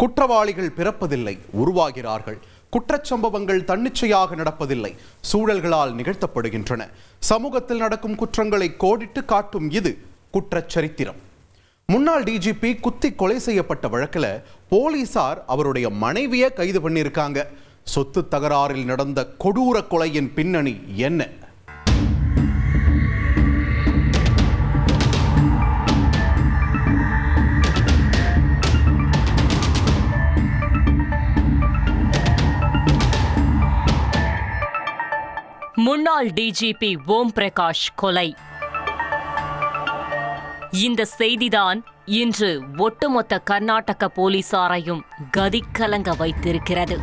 குற்றவாளிகள் பிறப்பதில்லை, உருவாகிறார்கள். குற்றச்சம்பவங்கள் தன்னிச்சையாக நடப்பதில்லை, சூழல்களால் நிகழ்த்தப்படுகின்றன. சமூகத்தில் நடக்கும் குற்றங்களை கோடிட்டு காட்டும் இது குற்றச்சரித்திரம். முன்னாள் டிஜிபி குத்தி கொலை செய்யப்பட்ட வழக்கில் போலீசார் அவருடைய மனைவியை கைது பண்ணியிருக்காங்க. சொத்து தகராறில் நடந்த கொடூர கொலையின் பின்னணி என்ன? முன்னாள் டிஜிபி ஓம் பிரகாஷ் கொலை. இந்த செய்திதான் இன்று ஒட்டுமொத்த கர்நாடக போலீசாரையும் கதிகலங்க வைத்திருக்கிறது.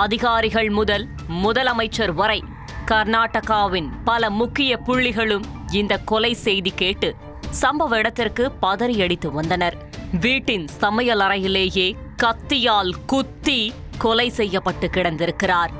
அதிகாரிகள் முதல் முதலமைச்சர் வரை கர்நாடகாவின் பல முக்கிய புள்ளிகளும் இந்த கொலை செய்தி கேட்டு சம்பவ இடத்திற்கு பதறியடித்து வந்தனர். வீட்டின் சமையல் அறையிலேயே கத்தியால் குத்தி கொலை செய்யப்பட்டு கிடந்திருக்கிறார்.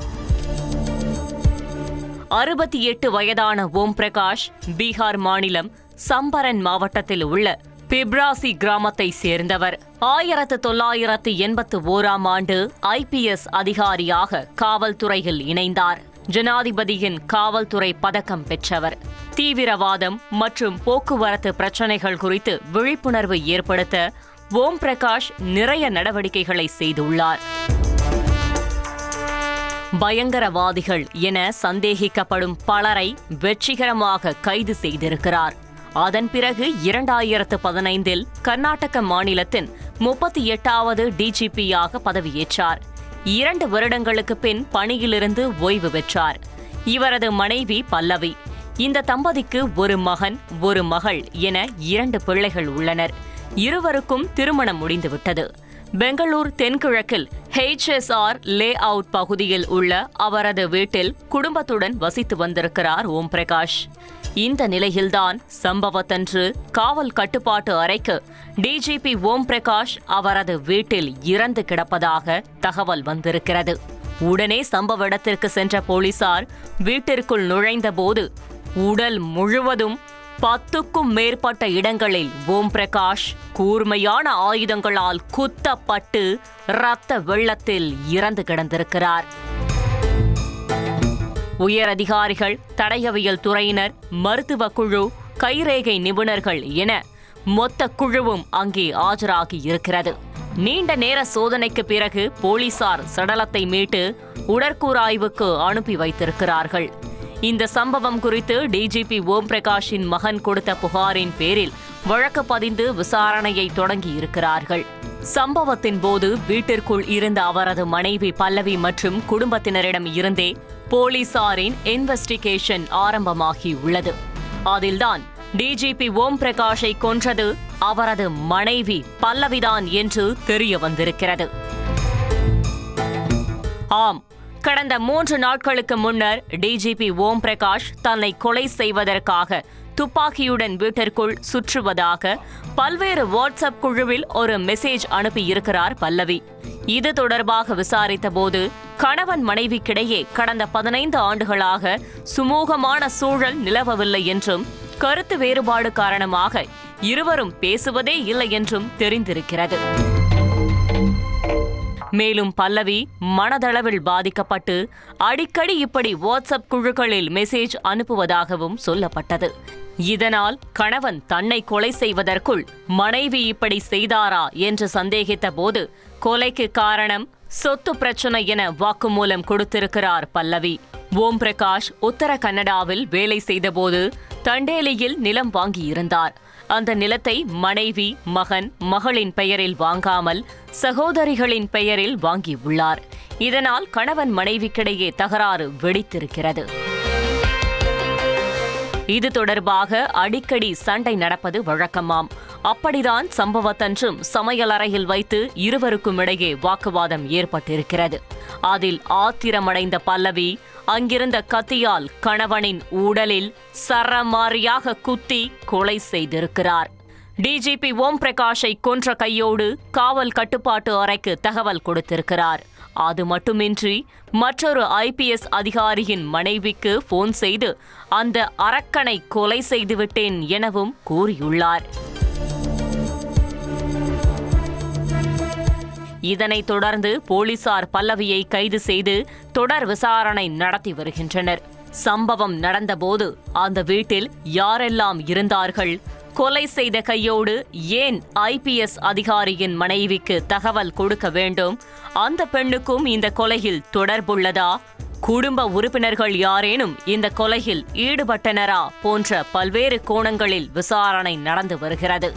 68 வயதான ஓம் பிரகாஷ் பீகார் மாநிலம் சம்பரன் மாவட்டத்தில் உள்ள பிப்ராசி கிராமத்தை சேர்ந்தவர். 1981ஆம் ஆண்டு IPS அதிகாரியாக காவல்துறையில் இணைந்தார். ஜனாதிபதியின் காவல்துறை பதக்கம் பெற்றவர். தீவிரவாதம் மற்றும் போக்குவரத்து பிரச்சினைகள் குறித்து விழிப்புணர்வு ஏற்படுத்த ஓம் பிரகாஷ் நிறைய நடவடிக்கைகளை செய்துள்ளார். பயங்கரவாதிகள் என சந்தேகிக்கப்படும் பலரை வெற்றிகரமாக கைது செய்திருக்கிறார். அதன் பிறகு 2015இல் கர்நாடக மாநிலத்தின் 38வது டிஜிபியாக பதவியேற்றார். 2 வருடங்களுக்கு பின் பணியிலிருந்து ஓய்வு பெற்றார். இவரது மனைவி பல்லவி. இந்த தம்பதிக்கு ஒரு மகன், ஒரு மகள் என 2 பிள்ளைகள் உள்ளனர். இருவருக்கும் திருமணம் முடிந்துவிட்டது. பெங்களூர் தென்கிழக்கில் HSR லே அவுட் பகுதியில் உள்ள அவரது வீட்டில் குடும்பத்துடன் வசித்து வந்திருக்கிறார் ஓம் பிரகாஷ். இந்த நிலையில்தான் சம்பவத்தன்று காவல் கட்டுப்பாட்டு அறைக்கு டிஜிபி ஓம் பிரகாஷ் அவரது வீட்டில் இறந்து கிடப்பதாக தகவல் வந்திருக்கிறது. உடனே சம்பவ இடத்திற்கு சென்ற போலீசார் வீட்டிற்குள் நுழைந்தபோது உடல் முழுவதும் 10க்கும் மேற்பட்ட இடங்களில் ஓம் பிரகாஷ் கூர்மையான ஆயுதங்களால் குத்தப்பட்டு இரத்த வெள்ளத்தில் இறந்து கிடந்திருக்கிறார். உயரதிகாரிகள், தடயவியல் துறையினர், மருத்துவ குழு, கைரேகை நிபுணர்கள் என மொத்த குழுவும் அங்கே ஆஜராகி இருக்கிறது. நீண்ட நேர சோதனைக்கு பிறகு போலீசார் சடலத்தை மீட்டு உடற்கூறாய்வுக்கு அனுப்பி வைத்திருக்கிறார்கள். இந்த சம்பவம் குறித்து டிஜிபி ஓம் பிரகாஷின் மகன் கொடுத்த புகாரின் பேரில் வழக்கு பதிந்து விசாரணையை தொடங்கி இருக்கிறார்கள். சம்பவத்தின் போது வீட்டிற்குள் இருந்த அவரது மனைவி பல்லவி மற்றும் குடும்பத்தினரிடம் இருந்தே போலீசாரின் இன்வெஸ்டிகேஷன் ஆரம்பமாகியுள்ளது. அதில்தான் டிஜிபி ஓம் பிரகாஷை கொன்றது அவரது மனைவி பல்லவிதான் என்று தெரிய வந்திருக்கிறது. ஆம், கடந்த 3 நாட்களுக்கு முன்னர் டிஜிபி ஓம் பிரகாஷ் தன்னை கொலை செய்வதற்காக துப்பாக்கியுடன் வீட்டிற்குள் சுற்றுவதாக பல்வேறு வாட்ஸ்அப் குழுவில் ஒரு மெசேஜ் அனுப்பியிருக்கிறார் பல்லவி. இது தொடர்பாக விசாரித்த போது கணவன் மனைவிக்கிடையே கடந்த 15 ஆண்டுகளாக சுமூகமான சூழல் நிலவவில்லை என்றும், கருத்து வேறுபாடு காரணமாக இருவரும் பேசுவதே இல்லை என்றும் தெரிந்திருக்கிறது. மேலும் பல்லவி மனதளவில் பாதிக்கப்பட்டு அடிக்கடி இப்படி வாட்ஸ்அப் குழுக்களில் மெசேஜ் அனுப்புவதாகவும் சொல்லப்பட்டது. இதனால் கணவன் தன்னை கொலை செய்வதற்குள் மனைவி இப்படி செய்தாரா என்று சந்தேகித்த போது கொலைக்கு காரணம் சொத்து பிரச்சனை என வாக்குமூலம் கொடுத்திருக்கிறார் பல்லவி. ஓம் பிரகாஷ் உத்தர கன்னடாவில் வேலை செய்தபோது தண்டேலியில் நிலம் வாங்கியிருந்தார். அந்த நிலத்தை மனைவி, மகன், மகளின் பெயரில் வாங்காமல் சகோதரிகளின் பெயரில் வாங்கியுள்ளார். இதனால் கணவன் மனைவிக்கிடையே தகராறு வெடித்திருக்கிறது. இது தொடர்பாக அடிக்கடி சண்டை நடப்பது வழக்கமாம். அப்படிதான் சம்பவத்தன்றும் சமையலறையில் வைத்து இருவருக்கும் இடையே வாக்குவாதம் ஏற்பட்டிருக்கிறது. அதில் ஆத்திரமடைந்த பல்லவி அங்கிருந்த கத்தியால் கணவனின் உடலில் சரமாரியாக குத்தி கொலை செய்திருக்கிறார். டிஜிபி ஓம் பிரகாஷை கொன்ற கையோடு காவல் கட்டுப்பாட்டு அறைக்கு தகவல் கொடுத்திருக்கிறார். அது மட்டுமின்றி மற்றொரு IPS அதிகாரியின் மனைவிக்கு போன் செய்து அந்த அரக்கனை கொலை செய்துவிட்டேன் எனவும் கூறியுள்ளார். இதனைத் தொடர்ந்து போலீசார் பல்லவியை கைது செய்து தொடர் விசாரணை நடத்தி வருகின்றனர். சம்பவம் நடந்தபோது அந்த வீட்டில் யாரெல்லாம் இருந்தார்கள்? கொலை செய்த கையோடு ஏன் IPS அதிகாரியின் மனைவிக்கு தகவல் கொடுக்க வேண்டும்? அந்த பெண்ணுக்கும் இந்த கொலையில் தொடர்புள்ளதா? குடும்ப உறுப்பினர்கள் யாரேனும் இந்த கொலையில் ஈடுபட்டனரா? போன்ற பல்வேறு கோணங்களில் விசாரணை நடந்து வருகிறது.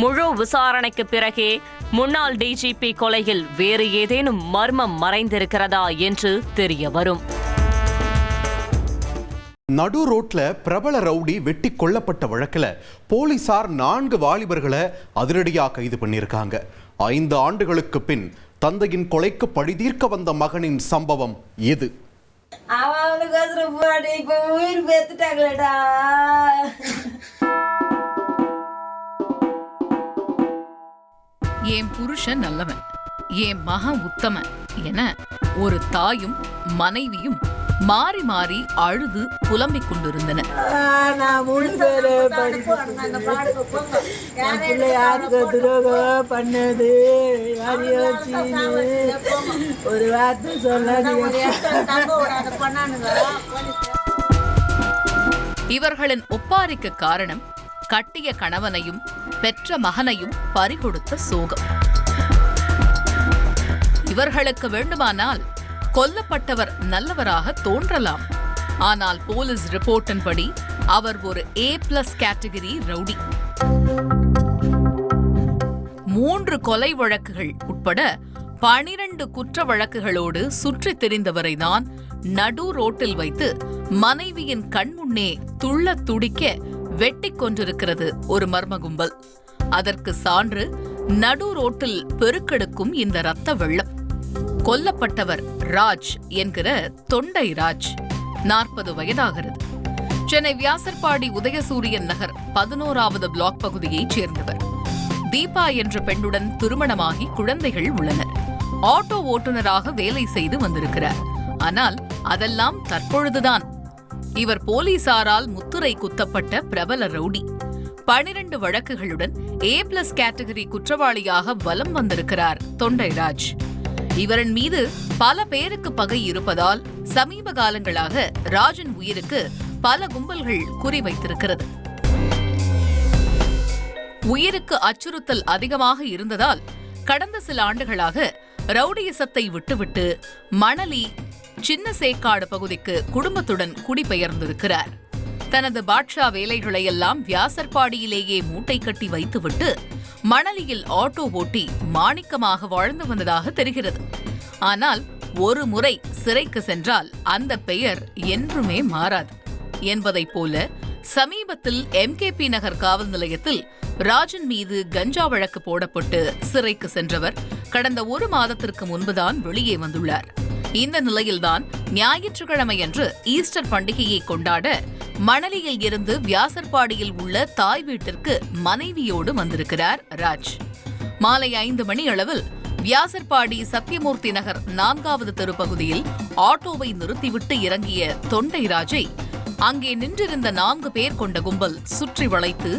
முழு விசாரணைக்கு பிறகே முன்னாள் DGP கொலையில் வேறு ஏதேனும் மர்மம் மறைந்திருக்கிறதா என்று தெரிய வரும். நடு ரோட்ல பிரபல ரவுடி வெட்டி கொல்லப்பட்ட வழக்குல போலீசார் 4 வாலிபர்களை அதிரடியா கைது பண்ணியிருக்காங்க. 5 ஆண்டுகளுக்கு பின் தந்தையின் கொலைக்கு பழிதீர்க்க வந்த மகனின் சம்பவம் இது. என் புருஷன் நல்லவன், என் மகன் உத்தமன் என ஒரு தாயும் மனைவியும் மாறி மாறி அழுது புலம்பிக் கொண்டிருந்தனர். இவர்களின் ஒப்பாரிக்கு காரணம் கட்டிய கணவனையும் பெற்ற மகனையும் பறிகொடுத்த சோகம். இவர்களுக்கு வேண்டுமானால் கொல்லப்பட்டவர் நல்லவராக தோன்றலாம். ஆனால் போலீஸ் ரிப்போர்ட்டின்படி அவர் ஒரு A+ கேட்டகரி ரவுடி. 3 கொலை வழக்குகள் உட்பட 12 குற்ற வழக்குகளோடு சுற்றித் திரிந்தவரைதான் நடு ரோட்டில் வைத்து மனைவியின் கண்முன்னே துள்ள துடிக்க வெட்டி கொண்டிருக்கிறது ஒரு மர்ம கும்பல். அதற்கு சான்று நடு ரோட்டில் பெருக்கெடுக்கும் இந்த இரத்த வெள்ளம். கொல்லப்பட்டவர் ராஜ் என்கிற தொண்டை ராஜ், 40 வயதாகிறது. சென்னை வியாசர்பாடி உதயசூரியன் நகர் 11வது பிளாக் பகுதியைச் சேர்ந்தவர். தீபா என்ற பெண்ணுடன் திருமணமாகி குழந்தைகள் உள்ளனர். ஆட்டோ ஓட்டுநராக வேலை செய்து வந்திருக்கிறார். ஆனால் அதெல்லாம் தற்பொழுதுதான். இவர் போலீசாரால் முத்துரை குத்தப்பட்ட பிரபல ரவுடி. 12 வழக்குகளுடன் A+ கேட்டகரி குற்றவாளியாக வலம் வந்திருக்கிறார் தொண்டை ராஜ். இவரின் மீது பல பேருக்கு பகை இருப்பதால் சமீப காலங்களாக ராஜின் உயிருக்கு பல கும்பல்கள் குறிவைத்திருக்கிறது. உயிருக்கு அச்சுறுத்தல் அதிகமாக இருந்ததால் கடந்த சில ஆண்டுகளாக ரவுடியிசத்தை விட்டுவிட்டு மணலி சின்ன சேக்காடு பகுதிக்கு குடும்பத்துடன் குடிபெயர்ந்திருக்கிறார். தனது பாட்ஷா வேலைகளையெல்லாம் வியாசர்பாடியிலேயே மூட்டை கட்டி வைத்துவிட்டு மணலியில் ஆட்டோ ஓட்டி மாணிக்கமாக வாழ்ந்து வந்ததாக தெரிகிறது. ஆனால் ஒரு முறை சிறைக்கு சென்றால் அந்த பெயர் என்றுமே மாறாது என்பதைப் போல சமீபத்தில் MKP நகர் காவல் நிலையத்தில் ராஜன் மீது கஞ்சா வழக்கு போடப்பட்டு சிறைக்கு சென்றவர் கடந்த 1 மாதத்திற்கு முன்புதான் வெளியே வந்துள்ளார். இந்த நிலையில்தான் ஞாயிற்றுக்கிழமையன்று ஈஸ்டர் பண்டிகையை கொண்டாட மணலியில் இருந்து வியாசர்பாடியில் உள்ள தாய் வீட்டிற்கு மனைவியோடு வந்திருக்கிறார் ராஜ். மாலை 5 மணி அளவில் வியாசர்பாடி சத்தியமூர்த்தி நகர் 4வது தெரு பகுதியில் ஆட்டோவை நிறுத்திவிட்டு இறங்கிய தொண்டை ராஜை அங்கே நின்றிருந்த 4 பேர் கொண்ட கும்பல் சுற்றி வளைத்து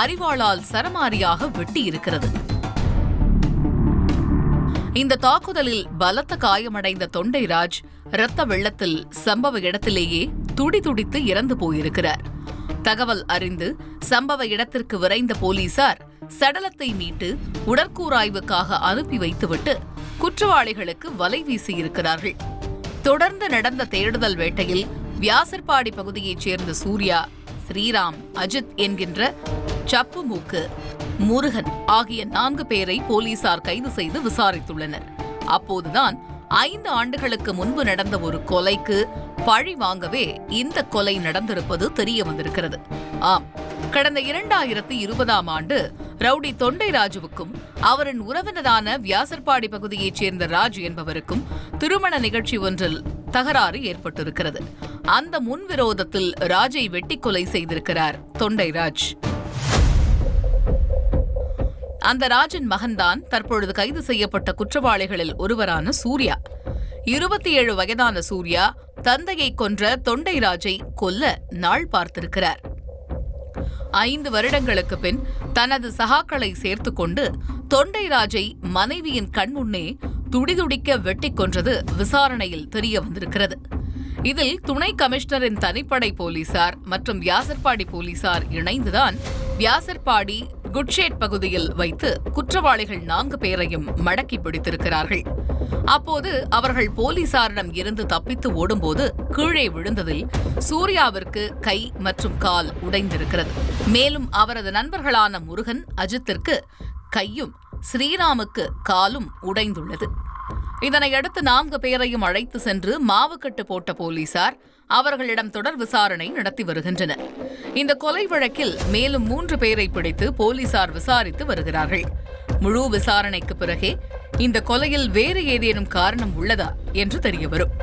அரிவாளால் சரமாரியாக வெட்டியிருக்கிறது. இந்த தாக்குதலில் பலத்த காயமடைந்த தொண்டை ராஜ் இரத்த வெள்ளத்தில் சம்பவ இடத்திலேயே துடிதுடித்து இறந்து போயிருக்கிறார். தகவல் அறிந்து சம்பவ இடத்திற்கு விரைந்த போலீசார் சடலத்தை மீட்டு உடற்கூராய்வுக்காக அனுப்பி வைத்துவிட்டு குற்றவாளிகளுக்கு வலை வீசியிருக்கிறார்கள். தொடர்ந்து நடந்த தேடுதல் வேட்டையில் வியாசர்பாடி பகுதியைச் சேர்ந்த சூர்யா, ஸ்ரீராம், அஜித் என்கின்ற சப்பு மூக்கு, முருகன் ஆகிய 4 பேரை போலீசார் கைது செய்து விசாரித்துள்ளனர். அப்போதுதான் 5 ஆண்டுகளுக்கு முன்பு நடந்த ஒரு கொலைக்கு பழி வாங்கவே இந்த கொலை நடந்திருப்பது தெரிய வந்திருக்கிறது. ஆம், கடந்த 2020ஆம் ஆண்டு ரவுடி தொண்டை ராஜுவுக்கும் அவரின் உறவினரான வியாசர்பாடி பகுதியைச் சேர்ந்த ராஜ் என்பவருக்கும் திருமண நிகழ்ச்சி ஒன்றில் தகராறு ஏற்பட்டிருக்கிறது. அந்த முன்விரோதத்தில் ராஜை வெட்டி கொலை செய்திருக்கிறார் தொண்டை ராஜ். அந்த ராஜின் மகன்தான் தற்பொழுது கைது செய்யப்பட்ட குற்றவாளிகளில் ஒருவரான சூர்யா. 27 வயதான சூர்யா தந்தையை கொன்ற தொண்டை ராஜை கொல்ல நாள் பார்த்திருக்கிறார். 5 வருடங்களுக்கு பின் தனது சகாக்களை சேர்த்துக் கொண்டு தொண்டைராஜை மனைவியின் கண்முன்னே துடிதுடிக்க வெட்டிக் கொன்றது விசாரணையில் தெரிய வந்திருக்கிறது. இதில் துணை கமிஷனரின் தனிப்படை போலீசார் மற்றும் வியாசர்பாடி போலீசார் இணைந்துதான் வியாசர்பாடி குட்ஷேட் பகுதியில் வைத்து குற்றவாளிகள் 4 பேரையும் மடக்கி பிடித்திருக்கிறார்கள். அப்போது அவர்கள் போலீசாரிடம் இருந்து தப்பித்து ஓடும்போது கீழே விழுந்ததில் சூர்யாவிற்கு கை மற்றும் கால் உடைந்திருக்கிறது. மேலும் அவரது நண்பர்களான முருகன், அஜித்திற்கு கையும் ஸ்ரீராமுக்கு காலும் உடைந்துள்ளது. இதனையடுத்து 4 பேரையும் அழைத்து சென்று மாவுக்கட்டு போட்ட போலீசார் அவர்களிடம் தொடர் விசாரணை நடத்தி வருகின்றனர். இந்த கொலை வழக்கில் மேலும் 3 பேரை பிடித்து போலீசார் விசாரித்து வருகிறார்கள். முழு விசாரணைக்கு பிறகே இந்த கொலையில் வேறு ஏதேனும் காரணம் உள்ளதா என்று தெரியவரும்.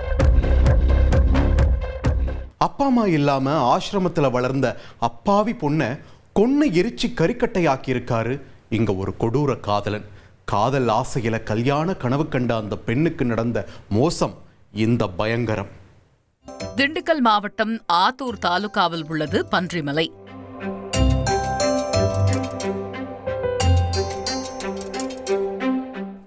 அப்பா அம்மா இல்லாம ஆசிரமத்துல வளர்ந்த அப்பாவி பொண்ணை கொன்னு எரிச்சு கறிக்கட்டையாக்கி இருக்காரு இங்க ஒரு கொடூர காதலன். காதல் ஆசையில கல்யாண கனவு கண்ட அந்த பெண்ணுக்கு நடந்த மோசம் இந்த பயங்கரம். திண்டுக்கல் மாவட்டம் ஆத்தூர் தாலுகாவில் உள்ளது பன்றிமலை.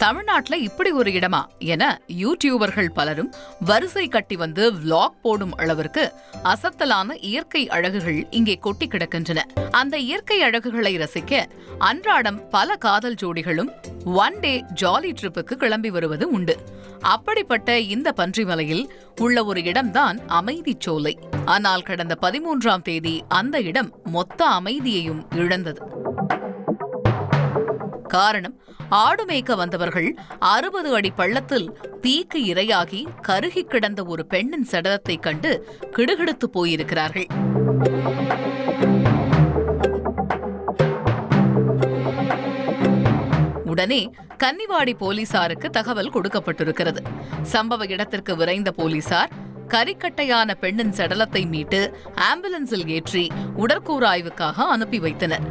தமிழ்நாட்டில் இப்படி ஒரு இடமா என யூடியூபர்கள் பலரும் வரிசை கட்டி வந்து விளாக் போடும் அளவிற்கு அசத்தலான இயற்கை அழகுகள் இங்கே கொட்டி கிடக்கின்றன. அந்த இயற்கை அழகுகளை ரசிக்க அன்றாடம் பல காதல் ஜோடிகளும் ஒன் டே ஜாலி ட்ரிப்புக்கு கிளம்பி வருவது உண்டு. அப்படிப்பட்ட இந்த பன்றிமலையில் உள்ள ஒரு இடம்தான் அமைதி சோலை. ஆனால் கடந்த 13ஆம் தேதி அந்த இடம் மொத்த அமைதியையும் இழந்தது. காரணம், ஆடு மேய்க்க வந்தவர்கள் 60 அடி பள்ளத்தில் தீக்கு இரையாகி கருகி கிடந்த ஒரு பெண்ணின் சடலத்தை கண்டு கிடுகிடுத்து போயிருக்கிறார்கள். உடனே கன்னிவாடி போலீசாருக்கு தகவல் கொடுக்கப்பட்டிருக்கிறது. சம்பவ இடத்திற்கு விரைந்த போலீசார் கரிக்கட்டையான பெண்ணின் சடலத்தை மீட்டு ஆம்புலன்ஸில் ஏற்றி உடற்கூறாய்வுக்காக அனுப்பி வைத்தனர்.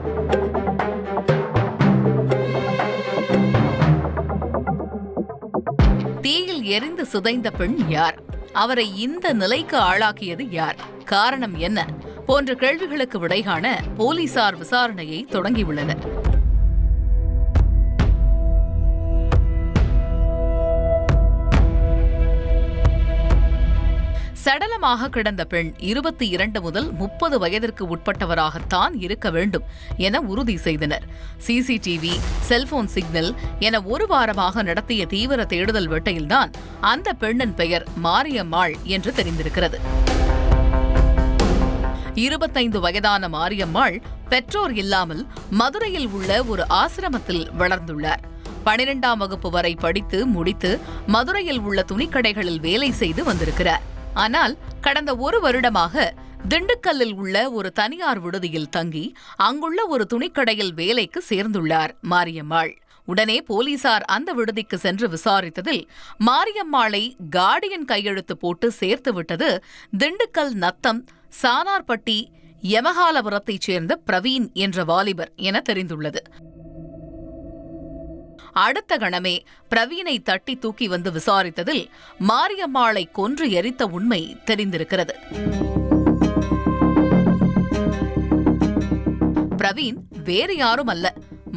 தீயில் எரிந்து சிதைந்த பெண் யார்? அவரை இந்த நிலைக்கு ஆளாக்கியது யார்? காரணம் என்ன? போன்ற கேள்விகளுக்கு விடை காண போலீசார் விசாரணையை தொடங்கியுள்ளனர். சடலமாக கிடந்த பெண் 22 முதல் 30 வயதிற்கு உட்பட்டவராகத்தான் இருக்க வேண்டும் என உறுதி செய்தனர். சிசிடிவி, செல்போன் சிக்னல் என 1 வாரமாக நடத்திய தீவிர தேடுதல் வேட்டையில்தான் அந்த பெண்ணின் பெயர் மாரியம்மாள் என்று தெரிந்திருக்கிறது. 25 வயதான மாரியம்மாள் பெற்றோர் இல்லாமல் மதுரையில் உள்ள ஒரு ஆசிரமத்தில் வளர்ந்துள்ளார். 12ஆம் வகுப்பு வரை படித்து முடித்து மதுரையில் உள்ள துணிக்கடைகளில் வேலை செய்து வந்திருக்கிறார். ஆனால் கடந்த 1 வருடமாக திண்டுக்கல்லில் உள்ள ஒரு தனியார் விடுதியில் தங்கி அங்குள்ள ஒரு துணிக்கடையில் வேலைக்கு சேர்ந்துள்ளார் மாரியம்மாள். உடனே போலீசார் அந்த விடுதிக்கு சென்று விசாரித்ததில் மாரியம்மாளை கார்டியன் கையெழுத்து போட்டு சேர்த்து விட்டது திண்டுக்கல் நத்தம் சானார்பட்டி யமகாலபுரத்தைச் சேர்ந்த பிரவீன் என்ற வாலிபர் என தெரிந்துள்ளது. அடுத்த கணமே பிரவீனை தட்டி தூக்கி வந்து விசாரித்ததில் மாரியம்மாளை கொன்று எரித்த உண்மை தெரிந்திருக்கிறது. பிரவீன் வேறு யாரும் அல்ல,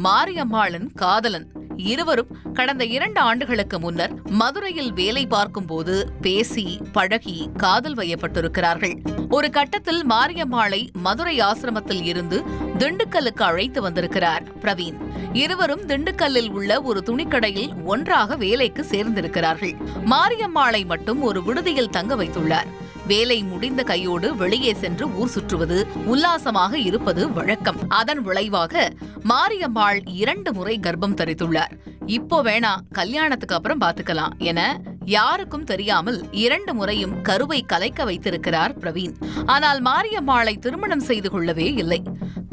மாரியம்மாளின் காதலன். இருவரும் கடந்த 2 ஆண்டுகளுக்கு முன்னர் மதுரையில் வேலை பார்க்கும் போது பேசி பழகி காதல் வயப்பட்டிருக்கிறார்கள். ஒரு கட்டத்தில் மாரியம்மாளை மதுரை ஆசிரமத்தில் இருந்து திண்டுக்கல்லுக்கு அழைத்து வந்திருக்கிறார் பிரவீன். இருவரும் திண்டுக்கல்லில் உள்ள ஒரு துணிக்கடையில் ஒன்றாக வேலைக்கு சேர்ந்திருக்கிறார்கள். மாரியம்மாளை மட்டும் ஒரு விடுதியில் தங்க வைத்துள்ளார். வேலை முடிந்த கையோடு வெளியே சென்று ஊர் சுற்றுவது, உல்லாசமாக இருப்பது வழக்கம். அதன் விளைவாக மாரியம்மாள் 2 முறை கர்ப்பம் தரித்துள்ளார். இப்போ வேணா, கல்யாணத்துக்கு அப்புறம் பாத்துக்கலாம் என யாருக்கும் தெரியாமல் 2 முறையும் கருவை கலைக்க வைத்திருக்கிறார் பிரவீன். ஆனால் மாரியம்மாளை திருமணம் செய்து கொள்ளவே இல்லை.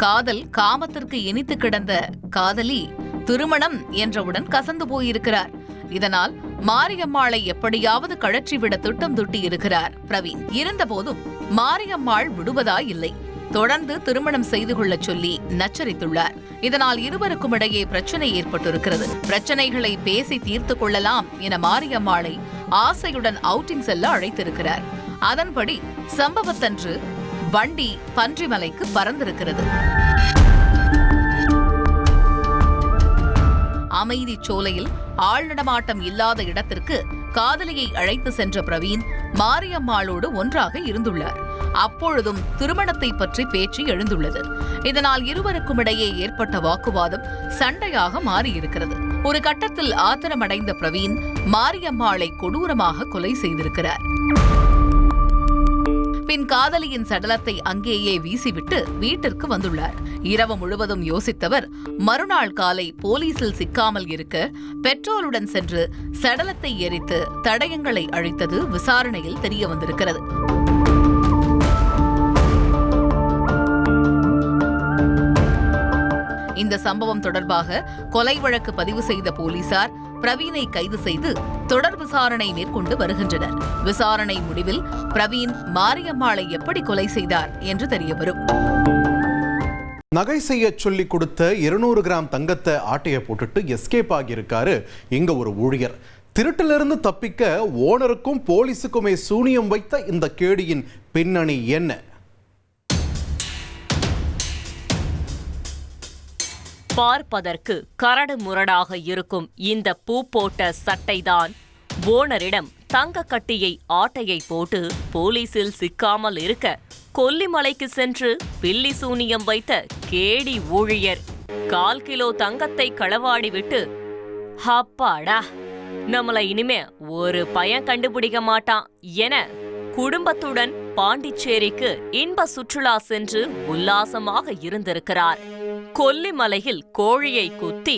காதல் காமத்திற்கு இனித்து கிடந்த காதலி திருமணம் என்றவுடன் கசந்து போயிருக்கிறார். இதனால் மாரியம்மாளை எப்படியாவது கழற்றிவிட திட்டம் தீட்டி இருக்கிறார் பிரவீன். இருந்தபோதும் மாரியம்மாள் விடுவதா இல்லை. தொடர்ந்து திருமணம் செய்து கொள்ள சொல்லி நச்சரித்துள்ளார். இதனால் இருவருக்கும் இடையே பிரச்சனை ஏற்பட்டிருக்கிறது. பிரச்சனைகளை பேசி தீர்த்து கொள்ளலாம் என மாரியம்மாளை ஆசையுடன் அவுட்டிங் செல்ல அழைத்திருக்கிறார். அதன்படி சம்பவத்தன்று வண்டி பன்றிமலைக்கு பறந்திருக்கிறது. அமைதி சோலையில் ஆள் நடமாட்டம் இல்லாத இடத்திற்கு காதலியை அழைத்து சென்ற பிரவீன் மாரியம்மாளோடு ஒன்றாக இருந்துள்ளார். அப்பொழுதும் திருமணத்தை பற்றி பேச்சு எழுந்துள்ளது. இதனால் இருவருக்கும் இடையே ஏற்பட்ட வாக்குவாதம் சண்டையாக மாறியிருக்கிறது. ஒரு கட்டத்தில் ஆத்திரமடைந்த பிரவீன் மாரியம்மாளை கொடூரமாக கொலை செய்திருக்கிறார். பின் காதலியின் சடலத்தை அங்கேயே வீசிவிட்டு வீட்டிற்கு வந்துள்ளார். இரவு முழுவதும் யோசித்தவர் மறுநாள் காலை போலீசில் சிக்காமல் இருக்க பெட்ரோலுடன் சென்று சடலத்தை எரித்து தடயங்களை அழித்தது விசாரணையில் தெரிய வந்திருக்கிறது. இந்த சம்பவம் தொடர்பாக கொலை வழக்கு பதிவு செய்த போலீசார் பிரவீனை கைது செய்து தொடர் விசாரணை மேற்கொண்டு வருகின்றனர். விசாரணை முடிவில் பிரவீன் மாரியம்மாளை எப்படி கொலை செய்தார் என்று தெரியவரும். நகை செய்ய சொல்லி கொடுத்த 200 கிராம் தங்கத்தை ஆட்டைய போட்டுட்டு எஸ்கேப் ஆகியிருக்காரு இங்க ஒரு ஊழியர். திருட்டிலிருந்து தப்பிக்க ஓனருக்கும் போலீஸுக்குமே சூனியம் வைத்த இந்த கேடியின் பின்னணி என்ன? பார்ப்பதற்கு கரடு முரடாக இருக்கும் இந்த பூ போட்ட சட்டைதான் ஓனரிடம் தங்க கட்டியை ஆட்டையை போட்டு போலீசில் சிக்காமல் இருக்க கொல்லிமலைக்கு சென்று பில்லி சூனியம் வைத்த கேடி ஊழியர். 1/4 கிலோ தங்கத்தை களவாடிவிட்டு அப்பாடா நம்மள இனிமே ஒரு பையன் கண்டுபிடிக்க மாட்டான் என குடும்பத்துடன் பாண்டிச்சேரிக்கு இன்ப சுற்றுலா சென்று உல்லாசமாக இருந்திருக்கிறார். கொல்லிமலையில் கோழியை குத்தி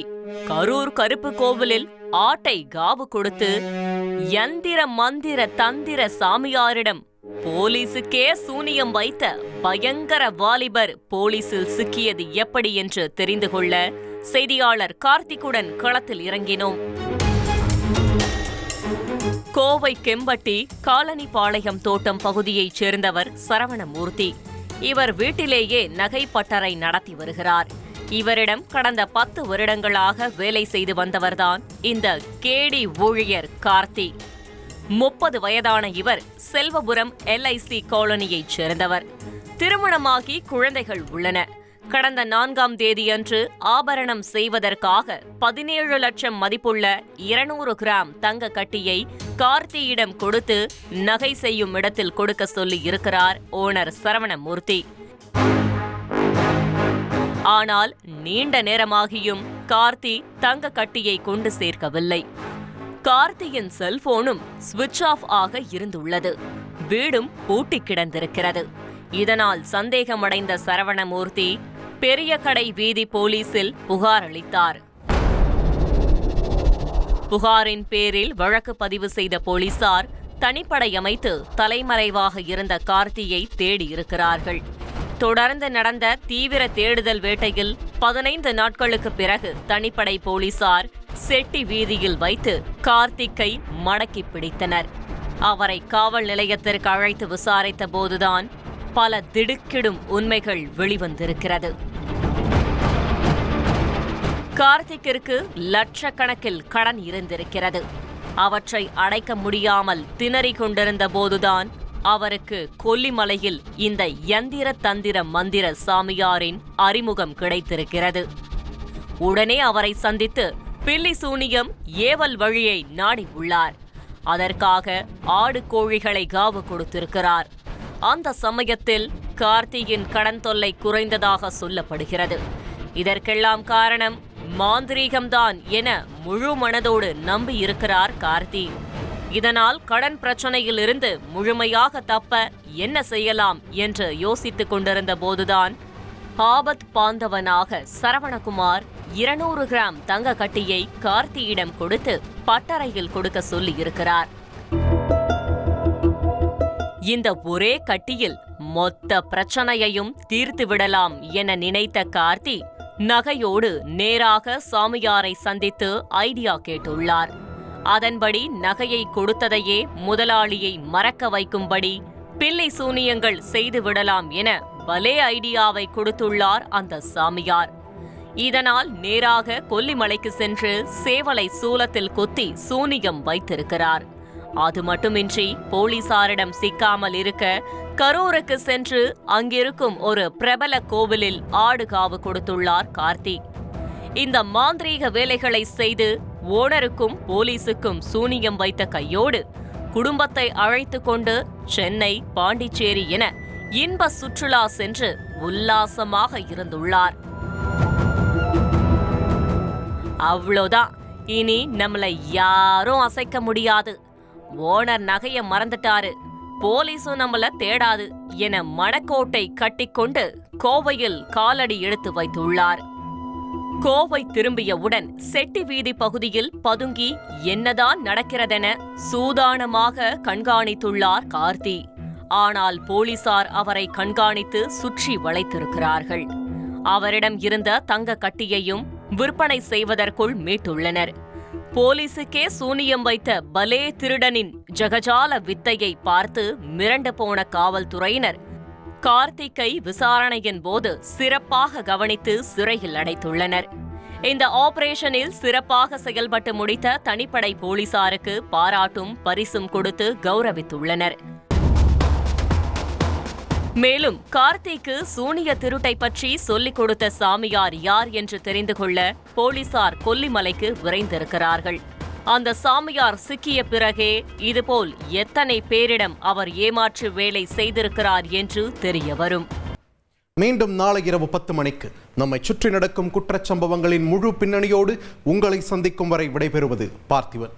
கரூர் கருப்பு கோவிலில் ஆட்டை காவு கொடுத்து யந்திர மந்திர தந்திர சாமியாரிடம் போலீசுக்கே சூனியம் வைத்த பயங்கர வாலிபர் போலீசில் சிக்கியது எப்படி என்று தெரிந்து கொள்ள செய்தியாளர் கார்த்திக்குடன் களத்தில் இறங்கினோம். கோவை கெம்பட்டி காலனிபாளையம் தோட்டம் பகுதியைச் சேர்ந்தவர் சரவணமூர்த்தி. இவர் வீட்டிலேயே நகை பட்டறை நடத்தி வருகிறார். இவரிடம் கடந்த 10 வருடங்களாக வேலை செய்து வந்தவர்தான் இந்த கேடி ஊழியர் கார்த்தி. 30 வயதான இவர் செல்வபுரம் LIC காலனியைச் சேர்ந்தவர். திருமணமாகி குழந்தைகள் உள்ளன. கடந்த 4ஆம் தேதியன்று ஆபரணம் செய்வதற்காக 17 லட்சம் மதிப்புள்ள 200 கிராம் தங்க கட்டியை கார்த்தியிடம் கொடுத்து நகை செய்யும் இடத்தில் கொடுக்க சொல்லி இருக்கிறார் ஓனர் சரவணமூர்த்தி. ஆனால் நீண்ட நேரமாகியும் கார்த்தி தங்க கட்டியை கொண்டு சேர்க்கவில்லை. கார்த்தியின் செல்போனும் சுவிட்ச் ஆஃப் ஆக இருந்துள்ளது. வீடும் பூட்டி கிடந்திருக்கிறது. இதனால் சந்தேகமடைந்த சரவணமூர்த்தி பெரிய கடை வீதி போலீசில் புகார் அளித்தார். புகாரின் பேரில் வழக்கு பதிவு செய்த போலீசார் தனிப்படை அமைத்து தலைமறைவாக இருந்த கார்த்தியை தேடியிருக்கிறார்கள். தொடர்ந்து நடந்த தீவிர தேடுதல் வேட்டையில் 15 நாட்களுக்கு பிறகு தனிப்படை போலீசார் செட்டி வீதியில் வைத்து கார்த்திக்கை மடக்கி பிடித்தனர். அவரை காவல் நிலையத்திற்கு அழைத்து விசாரித்த போதுதான் பல திடுக்கிடும் உண்மைகள் வெளிவந்திருக்கிறது. கார்த்திக்கிற்கு லட்சக்கணக்கில் கடன் இருந்திருக்கிறது. அவற்றை அடைக்க முடியாமல் திணறிக் கொண்டிருந்த போதுதான் அவருக்கு கொல்லிமலையில் இந்த யந்திர தந்திர மந்திர சாமியாரின் அறிமுகம் கிடைத்திருக்கிறது. உடனே அவரை சந்தித்து பில்லி சூனியம் ஏவல் வழியை நாடி உள்ளார். அதற்காக ஆடு கோழிகளை காவு கொடுத்திருக்கிறார். அந்த சமயத்தில் கார்த்தியின் கடன் தொல்லை குறைந்ததாக சொல்லப்படுகிறது. இதற்கெல்லாம் காரணம் மாந்திரீகம்தான் என முழு மனதோடு நம்பியிருக்கிறார் கார்த்தி. இதனால் கடன் பிரச்சனையிலிருந்து முழுமையாக தப்ப என்ன செய்யலாம் என்று யோசித்துக் கொண்டிருந்த போதுதான் ஆபத் பாந்தவனாக சரவணகுமார் 200 கிராம் தங்க கட்டியை கார்த்தியிடம் கொடுத்து பட்டறையில் கொடுக்க சொல்லி இருக்கிறார். இந்த ஒரே கட்டியில் மொத்த பிரச்சனையையும் தீர்த்து விடலாம் என நினைத்த கார்த்தி நகையோடு நேராக சாமியாரை சந்தித்து ஐடியா கேட்டுள்ளார். அதன்படி நகையை கொடுத்ததையே முதலாளியை மறக்க வைக்கும்படி பில்லி சூனியங்கள் செய்து விடலாம் என பலே ஐடியாவை கொடுத்துள்ளார் அந்த சாமியார். இதனால் நேராக கொல்லிமலைக்கு சென்று சேவலை சூலத்தில் கொத்தி சூனியம் வைத்திருக்கிறார். அது மட்டுமின்றி போலீசாரிடம் சிக்காமல் இருக்க கரூருக்கு சென்று அங்கிருக்கும் ஒரு பிரபல கோவிலில் ஆடு காவு கொடுத்துள்ளார் கார்த்தி. இந்த மாந்திரீக வேலைகளை செய்து ஓனருக்கும் போலீசுக்கும் சூனியம் வைத்த கையோடு குடும்பத்தை அழைத்து கொண்டு சென்னை, பாண்டிச்சேரி என இன்ப சுற்றுலா சென்று உல்லாசமாக இருந்துள்ளார். அவ்வளோதான், இனி நம்மளை யாரும் அசைக்க முடியாது, ஓனர் நகைய மறந்துட்டாரு, போலீஸும் நம்மள தேடாது என மணக்கோட்டை கட்டிக்கொண்டு கோவையில் காலடி எடுத்து வைத்துள்ளார். கோவை திரும்பியவுடன் செட்டி வீதி பகுதியில் பதுங்கி என்னதான் நடக்கிறதென சூதானமாக கண்காணித்துள்ளார் கார்த்தி. ஆனால் போலீசார் அவரை கண்காணித்து சுற்றி வளைத்திருக்கிறார்கள். அவரிடம் இருந்த தங்க கட்டியையும் விற்பனை செய்வதற்குள் மீட்டுள்ளனர். போலீசுக்கே சூனியம் வைத்த பலே திருடனின் ஜகஜால வித்தையை பார்த்து மிரண்டு போன காவல்துறையினர் கார்த்திக்கை விசாரணையின் போது சிறப்பாக கவனித்து சிறையில் அடைத்துள்ளனர். இந்த ஆபரேஷனில் சிறப்பாக செயல்பட்டு முடித்த தனிப்படை போலீசாருக்கு பாராட்டும் பரிசும் கொடுத்து கௌரவித்துள்ளனர். மேலும் கார்த்திக்கு சூனிய திருட்டை பற்றி சொல்லிக் கொடுத்த சாமியார் யார் என்று தெரிந்து கொள்ள போலீசார் கொல்லிமலைக்கு விரைந்திருக்கிறார்கள். அந்த சாமியார் சிக்கிய பிறகே இதுபோல் எத்தனை பேரிடம் அவர் ஏமாற்று வேலை செய்திருக்கிறார் என்று தெரிய வரும். மீண்டும் நாளை இரவு 10 மணிக்கு நம்மை சுற்றி நடக்கும் குற்றச்சம்பவங்களின் முழு பின்னணியோடு உங்களை சந்திக்கும் வரை விடைபெறுவது பார்த்திபன்.